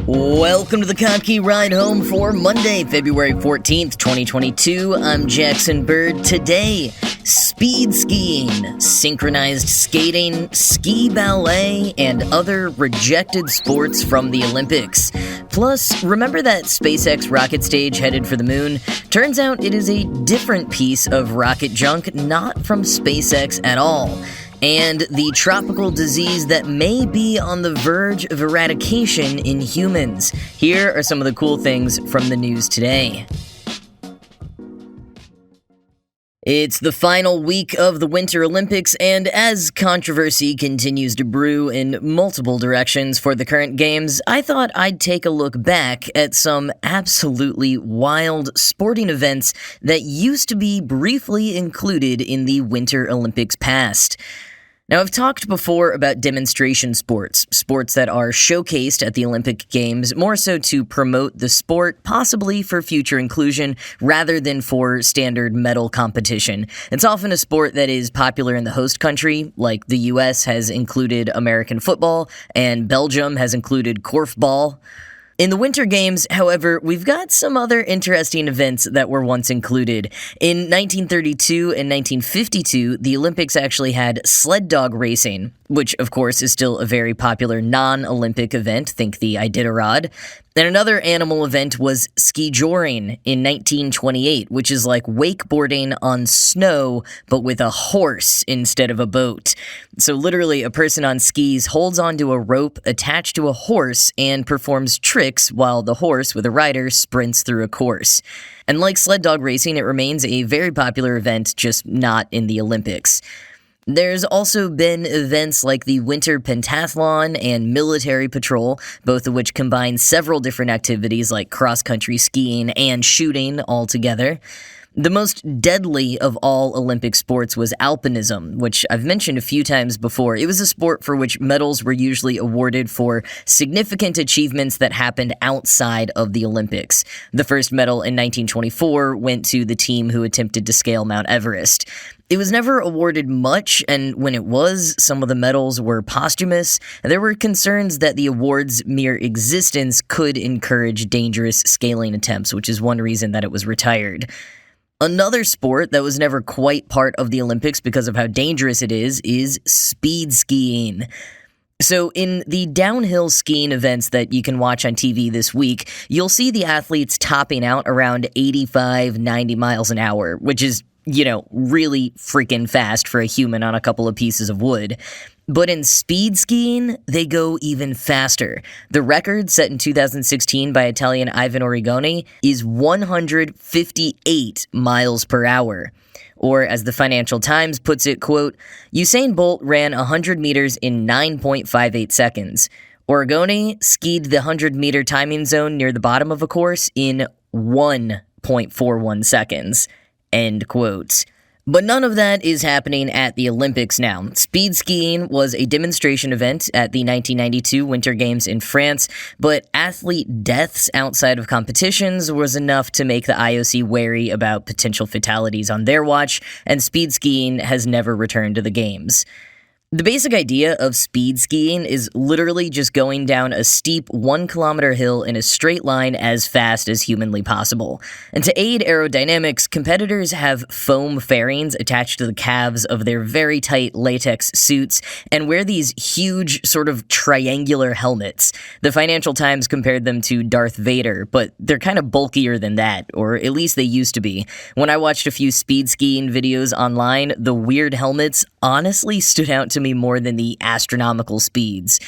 Welcome to the Kottke Ride Home for Monday, February 14th, 2022. I'm Jackson Bird. Today, speed skiing, synchronized skating, ski ballet, and other rejected sports from the Olympics. Plus, remember that SpaceX rocket stage headed for the moon? Turns out it is a different piece of rocket junk, not from SpaceX at all. And the tropical disease that may be on the verge of eradication in humans. Here are some of the cool things from the news today. It's the final week of the Winter Olympics, and as controversy continues to brew in multiple directions for the current games, I thought I'd take a look back at some absolutely wild sporting events that used to be briefly included in the Winter Olympics past. Now, I've talked before about demonstration sports that are showcased at the Olympic Games, more so to promote the sport, possibly for future inclusion, rather than for standard medal competition. It's often a sport that is popular in the host country, like the US has included American football, and Belgium has included korfball. In the Winter Games, however, we've got some other interesting events that were once included. In 1932 and 1952, the Olympics actually had sled dog racing, which of course is still a very popular non-Olympic event, think the Iditarod. And another animal event was ski joring in 1928, which is like wakeboarding on snow, but with a horse instead of a boat. So literally, a person on skis holds onto a rope attached to a horse and performs tricks while the horse with a rider sprints through a course. And like sled dog racing, it remains a very popular event, just not in the Olympics. There's also been events like the Winter Pentathlon and Military Patrol, both of which combine several different activities like cross-country skiing and shooting all together. The most deadly of all Olympic sports was Alpinism, which I've mentioned a few times before. It was a sport for which medals were usually awarded for significant achievements that happened outside of the Olympics. The first medal in 1924 went to the team who attempted to scale Mount Everest. It was never awarded much, and when it was, some of the medals were posthumous, and there were concerns that the award's mere existence could encourage dangerous scaling attempts, which is one reason that it was retired. Another sport that was never quite part of the Olympics because of how dangerous it is speed skiing. So in the downhill skiing events that you can watch on TV this week, you'll see the athletes topping out around 85, 90 miles an hour, which is, really freaking fast for a human on a couple of pieces of wood. But in speed skiing, they go even faster. The record set in 2016 by Italian Ivan Origoni is 158 miles per hour. Or as the Financial Times puts it, quote, Usain Bolt ran 100 meters in 9.58 seconds. Origoni skied the 100-meter timing zone near the bottom of a course in 1.41 seconds. End quote. But none of that is happening at the Olympics now. Speed skiing was a demonstration event at the 1992 Winter Games in France, but athlete deaths outside of competitions was enough to make the IOC wary about potential fatalities on their watch, and speed skiing has never returned to the games. The basic idea of speed skiing is literally just going down a steep 1-kilometer hill in a straight line as fast as humanly possible. And to aid aerodynamics, competitors have foam fairings attached to the calves of their very tight latex suits and wear these huge sort of triangular helmets. The Financial Times compared them to Darth Vader, but they're kind of bulkier than that, or at least they used to be. When I watched a few speed skiing videos online, the weird helmets honestly stood out to me more than the astronomical speeds.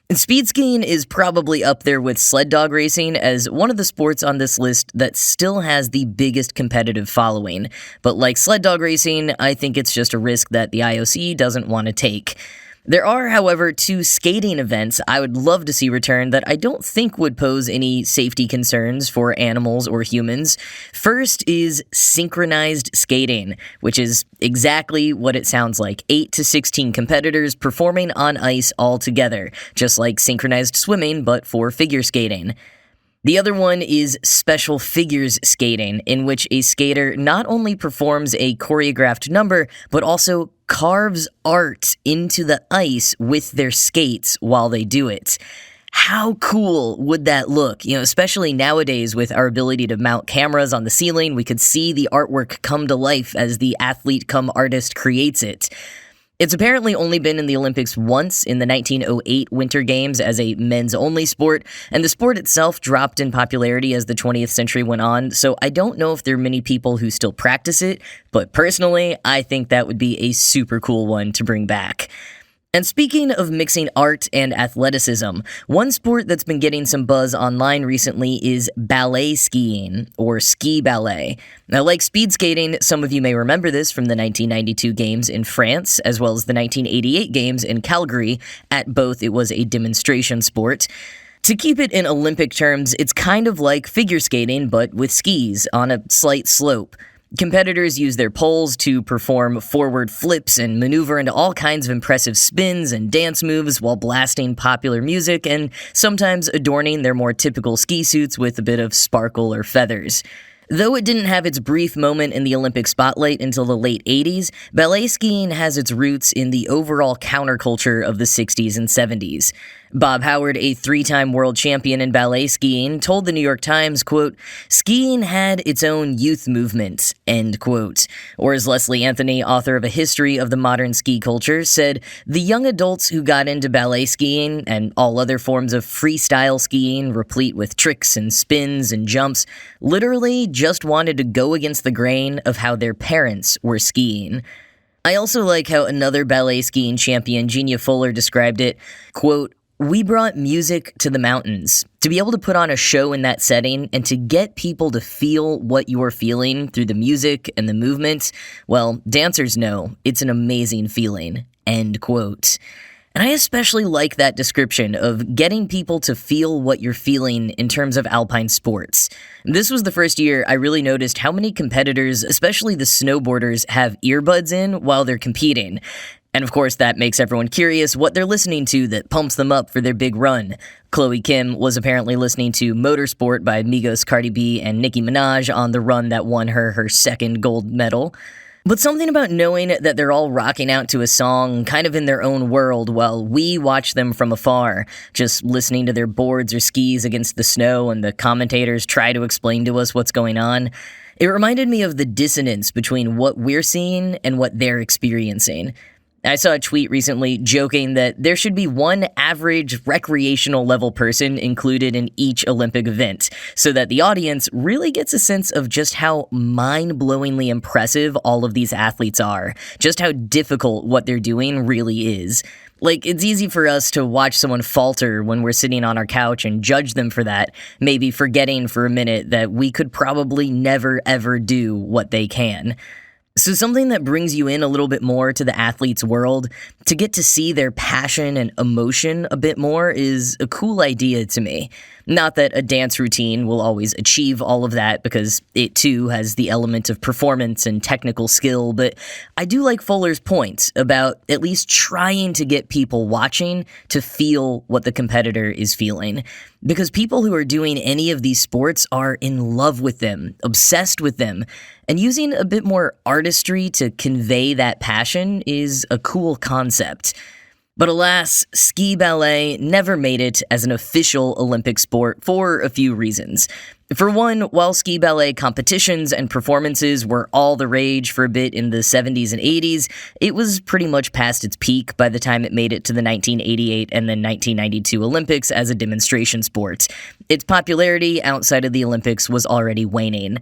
And speed skiing is probably up there with sled dog racing as one of the sports on this list that still has the biggest competitive following. But like sled dog racing, I think it's just a risk that the IOC doesn't want to take. There are, however, 2 skating events I would love to see return that I don't think would pose any safety concerns for animals or humans. First is synchronized skating, which is exactly what it sounds like. 8 to 16 competitors performing on ice all together, just like synchronized swimming, but for figure skating. The other one is special figures skating, in which a skater not only performs a choreographed number, but also carves art into the ice with their skates while they do it. How cool would that look? Especially nowadays with our ability to mount cameras on the ceiling, we could see the artwork come to life as the athlete come artist creates it. It's apparently only been in the Olympics once in the 1908 Winter Games as a men's-only sport, and the sport itself dropped in popularity as the 20th century went on, so I don't know if there are many people who still practice it, but personally, I think that would be a super cool one to bring back. And speaking of mixing art and athleticism, one sport that's been getting some buzz online recently is ballet skiing, or ski ballet. Now, like speed skating, some of you may remember this from the 1992 Games in France, as well as the 1988 Games in Calgary. At both, it was a demonstration sport. To keep it in Olympic terms, it's kind of like figure skating, but with skis on a slight slope. Competitors use their poles to perform forward flips and maneuver into all kinds of impressive spins and dance moves while blasting popular music and sometimes adorning their more typical ski suits with a bit of sparkle or feathers. Though it didn't have its brief moment in the Olympic spotlight until the late 80s, ballet skiing has its roots in the overall counterculture of the 60s and 70s. Bob Howard, a three-time world champion in ballet skiing, told the New York Times, quote, "Skiing had its own youth movement," end quote. Or as Leslie Anthony, author of A History of the Modern Ski Culture, said, "The young adults who got into ballet skiing and all other forms of freestyle skiing, replete with tricks and spins and jumps, literally just wanted to go against the grain of how their parents were skiing." I also like how another ballet skiing champion, Genia Fuller, described it, quote, "We brought music to the mountains. To be able to put on a show in that setting and to get people to feel what you're feeling through the music and the movement, well, dancers know it's an amazing feeling," end quote. And I especially like that description of getting people to feel what you're feeling in terms of alpine sports. This was the first year I really noticed how many competitors, especially the snowboarders, have earbuds in while they're competing. And of course, that makes everyone curious what they're listening to that pumps them up for their big run. Chloe Kim was apparently listening to Motorsport by Migos, Cardi B, and Nicki Minaj on the run that won her second gold medal. But something about knowing that they're all rocking out to a song kind of in their own world while we watch them from afar, just listening to their boards or skis against the snow and the commentators try to explain to us what's going on. It reminded me of the dissonance between what we're seeing and what they're experiencing. I saw a tweet recently joking that there should be one average recreational level person included in each Olympic event, so that the audience really gets a sense of just how mind-blowingly impressive all of these athletes are, just how difficult what they're doing really is. Like, it's easy for us to watch someone falter when we're sitting on our couch and judge them for that, maybe forgetting for a minute that we could probably never ever do what they can. So something that brings you in a little bit more to the athlete's world, to get to see their passion and emotion a bit more, is a cool idea to me. Not that a dance routine will always achieve all of that, because it too has the element of performance and technical skill, but I do like Fuller's point about at least trying to get people watching to feel what the competitor is feeling. Because people who are doing any of these sports are in love with them, obsessed with them, and using a bit more artistry to convey that passion is a cool concept. But alas, ski ballet never made it as an official Olympic sport for a few reasons. For one, while ski ballet competitions and performances were all the rage for a bit in the 70s and 80s, it was pretty much past its peak by the time it made it to the 1988 and then 1992 Olympics as a demonstration sport. Its popularity outside of the Olympics was already waning.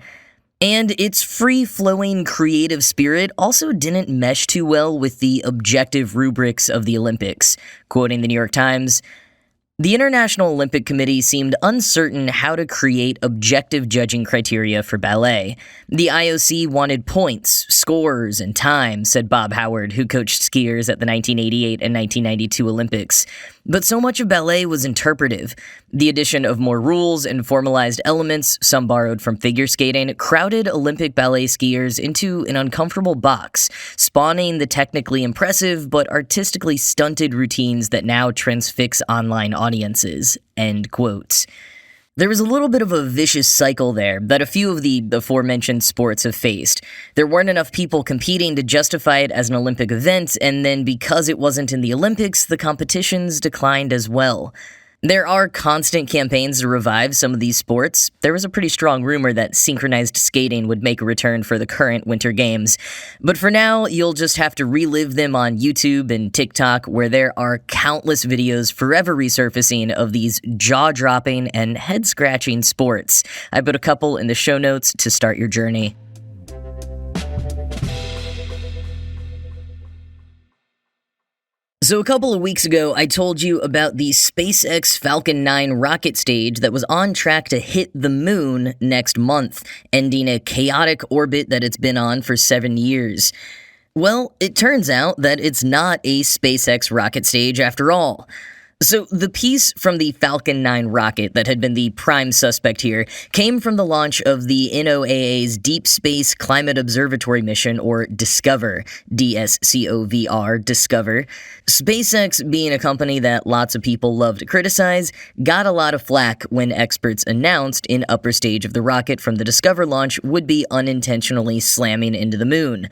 And its free-flowing creative spirit also didn't mesh too well with the objective rubrics of the Olympics. Quoting the New York Times, "The International Olympic Committee seemed uncertain how to create objective judging criteria for ballet. The IOC wanted points, scores, and time," said Bob Howard, who coached skiers at the 1988 and 1992 Olympics. But so much of ballet was interpretive. The addition of more rules and formalized elements, some borrowed from figure skating, crowded Olympic ballet skiers into an uncomfortable box, spawning the technically impressive but artistically stunted routines that now transfix online audiences, end quote. There was a little bit of a vicious cycle there that a few of the aforementioned sports have faced. There weren't enough people competing to justify it as an Olympic event, and then because it wasn't in the Olympics, the competitions declined as well. There are constant campaigns to revive some of these sports. There was a pretty strong rumor that synchronized skating would make a return for the current Winter Games. But for now, you'll just have to relive them on YouTube and TikTok, where there are countless videos forever resurfacing of these jaw-dropping and head-scratching sports. I put a couple in the show notes to start your journey. So a couple of weeks ago, I told you about the SpaceX Falcon 9 rocket stage that was on track to hit the moon next month, ending a chaotic orbit that it's been on for 7 years. Well, it turns out that it's not a SpaceX rocket stage after all. So the piece from the Falcon 9 rocket that had been the prime suspect here came from the launch of the NOAA's Deep Space Climate Observatory mission, or DSCOVR, DSCOVR, DSCOVR. SpaceX, being a company that lots of people love to criticize, got a lot of flack when experts announced an upper stage of the rocket from the DSCOVR launch would be unintentionally slamming into the moon.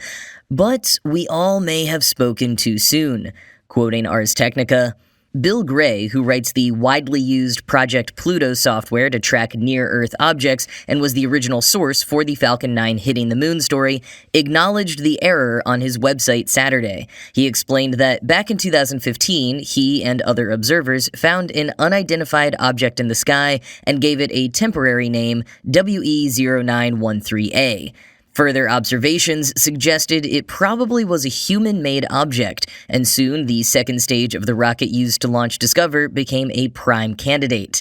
But we all may have spoken too soon. Quoting Ars Technica, Bill Gray, who writes the widely used Project Pluto software to track near-Earth objects and was the original source for the Falcon 9 hitting the moon story, acknowledged the error on his website Saturday. He explained that back in 2015, he and other observers found an unidentified object in the sky and gave it a temporary name, WE0913A. Further observations suggested it probably was a human-made object, and soon the second stage of the rocket used to launch DSCOVR became a prime candidate.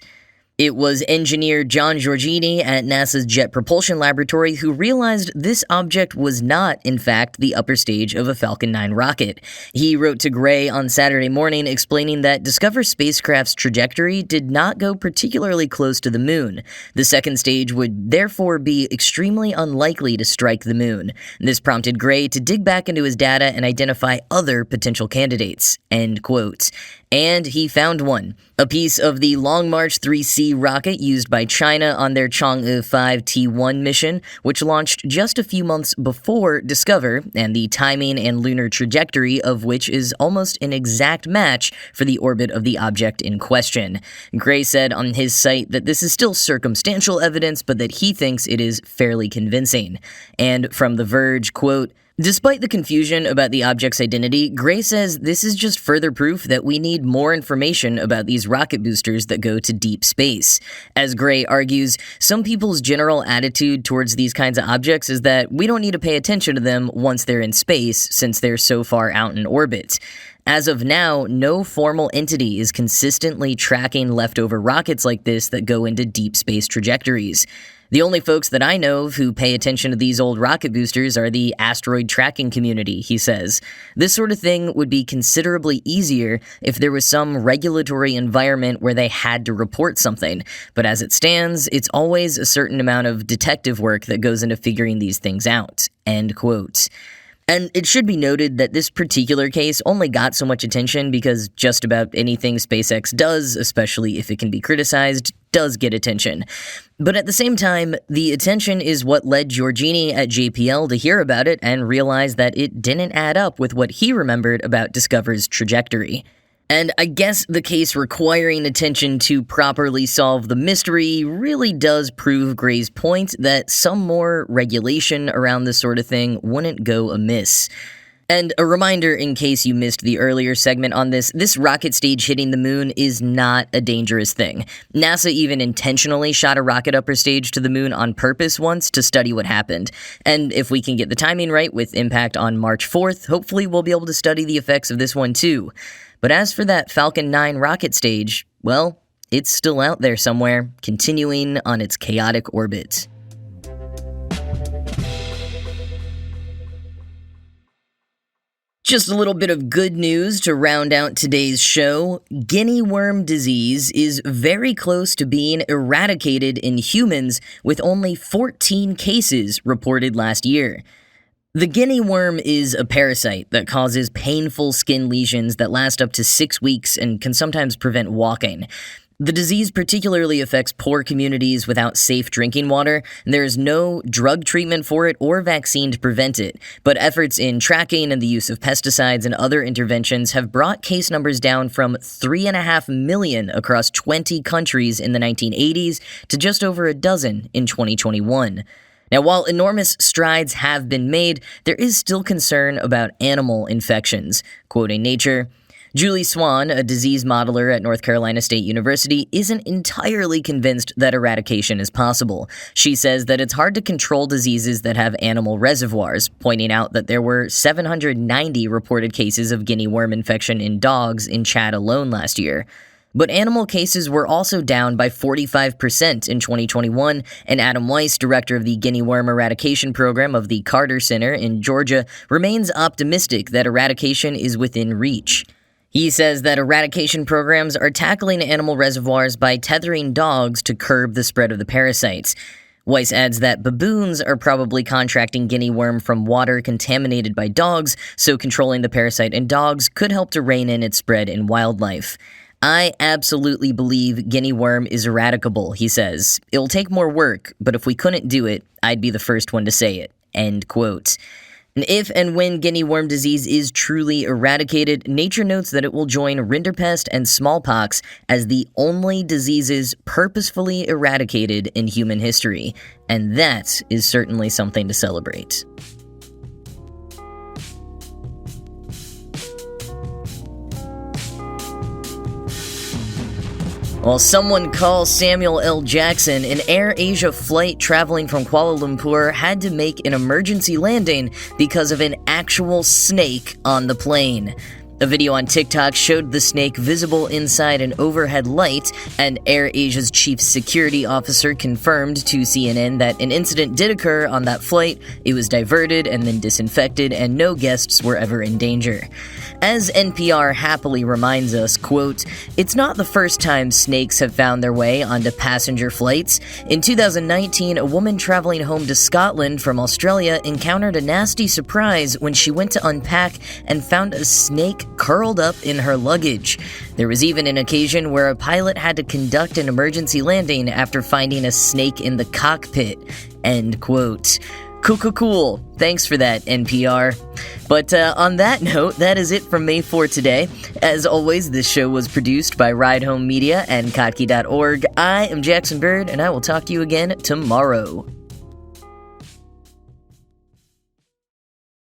It was engineer John Giorgini at NASA's Jet Propulsion Laboratory who realized this object was not, in fact, the upper stage of a Falcon 9 rocket. He wrote to Gray on Saturday morning explaining that DSCOVR spacecraft's trajectory did not go particularly close to the moon. The second stage would therefore be extremely unlikely to strike the moon. This prompted Gray to dig back into his data and identify other potential candidates. End quote. And he found one. A piece of the Long March 3C rocket used by China on their Chang'e 5 T1 mission, which launched just a few months before DSCOVR, and the timing and lunar trajectory of which is almost an exact match for the orbit of the object in question. Gray said on his site that this is still circumstantial evidence, but that he thinks it is fairly convincing. And from The Verge, quote, despite the confusion about the object's identity, Gray says this is just further proof that we need more information about these rocket boosters that go to deep space. As Gray argues, some people's general attitude towards these kinds of objects is that we don't need to pay attention to them once they're in space, since they're so far out in orbit. As of now, no formal entity is consistently tracking leftover rockets like this that go into deep space trajectories. The only folks that I know of who pay attention to these old rocket boosters are the asteroid tracking community, he says. This sort of thing would be considerably easier if there was some regulatory environment where they had to report something. But as it stands, it's always a certain amount of detective work that goes into figuring these things out. End quote. And it should be noted that this particular case only got so much attention because just about anything SpaceX does, especially if it can be criticized, does get attention. But at the same time, the attention is what led Giorgini at JPL to hear about it and realize that it didn't add up with what he remembered about DSCOVR's trajectory. And I guess the case requiring attention to properly solve the mystery really does prove Gray's point that some more regulation around this sort of thing wouldn't go amiss. And a reminder in case you missed the earlier segment on this rocket stage hitting the moon is not a dangerous thing. NASA even intentionally shot a rocket upper stage to the moon on purpose once to study what happened. And if we can get the timing right with impact on March 4th, hopefully we'll be able to study the effects of this one too. But as for that Falcon 9 rocket stage, well, it's still out there somewhere, continuing on its chaotic orbit. Just a little bit of good news to round out today's show. Guinea worm disease is very close to being eradicated in humans, with only 14 cases reported last year. The guinea worm is a parasite that causes painful skin lesions that last up to 6 weeks and can sometimes prevent walking. The disease particularly affects poor communities without safe drinking water, and there is no drug treatment for it or vaccine to prevent it, but efforts in tracking and the use of pesticides and other interventions have brought case numbers down from 3.5 million across 20 countries in the 1980s to just over a dozen in 2021. Now, while enormous strides have been made, there is still concern about animal infections. Quoting Nature, Julie Swan, a disease modeler at North Carolina State University, isn't entirely convinced that eradication is possible. She says that it's hard to control diseases that have animal reservoirs, pointing out that there were 790 reported cases of guinea worm infection in dogs in Chad alone last year. But animal cases were also down by 45% in 2021, and Adam Weiss, director of the Guinea Worm Eradication Program of the Carter Center in Georgia, remains optimistic that eradication is within reach. He says that eradication programs are tackling animal reservoirs by tethering dogs to curb the spread of the parasites. Weiss adds that baboons are probably contracting guinea worm from water contaminated by dogs, so controlling the parasite in dogs could help to rein in its spread in wildlife. I absolutely believe guinea worm is eradicable, he says. It'll take more work, but if we couldn't do it, I'd be the first one to say it. End quote. And if and when guinea worm disease is truly eradicated, Nature notes that it will join rinderpest and smallpox as the only diseases purposefully eradicated in human history. And that is certainly something to celebrate. While someone call Samuel L. Jackson, an Air Asia flight traveling from Kuala Lumpur had to make an emergency landing because of an actual snake on the plane. A video on TikTok showed the snake visible inside an overhead light, and Air Asia's chief security officer confirmed to CNN that an incident did occur on that flight. It was diverted and then disinfected, and no guests were ever in danger. As NPR happily reminds us, quote, "It's not the first time snakes have found their way onto passenger flights. In 2019, a woman traveling home to Scotland from Australia encountered a nasty surprise when she went to unpack and found a snake curled up in her luggage. There was even an occasion where a pilot had to conduct an emergency landing after finding a snake in the cockpit." End quote. Cool. Thanks for that, NPR. But on that note, that is it from me for today. As always, this show was produced by Ride Home Media and Kottke.org. I am Jackson Bird, and I will talk to you again tomorrow.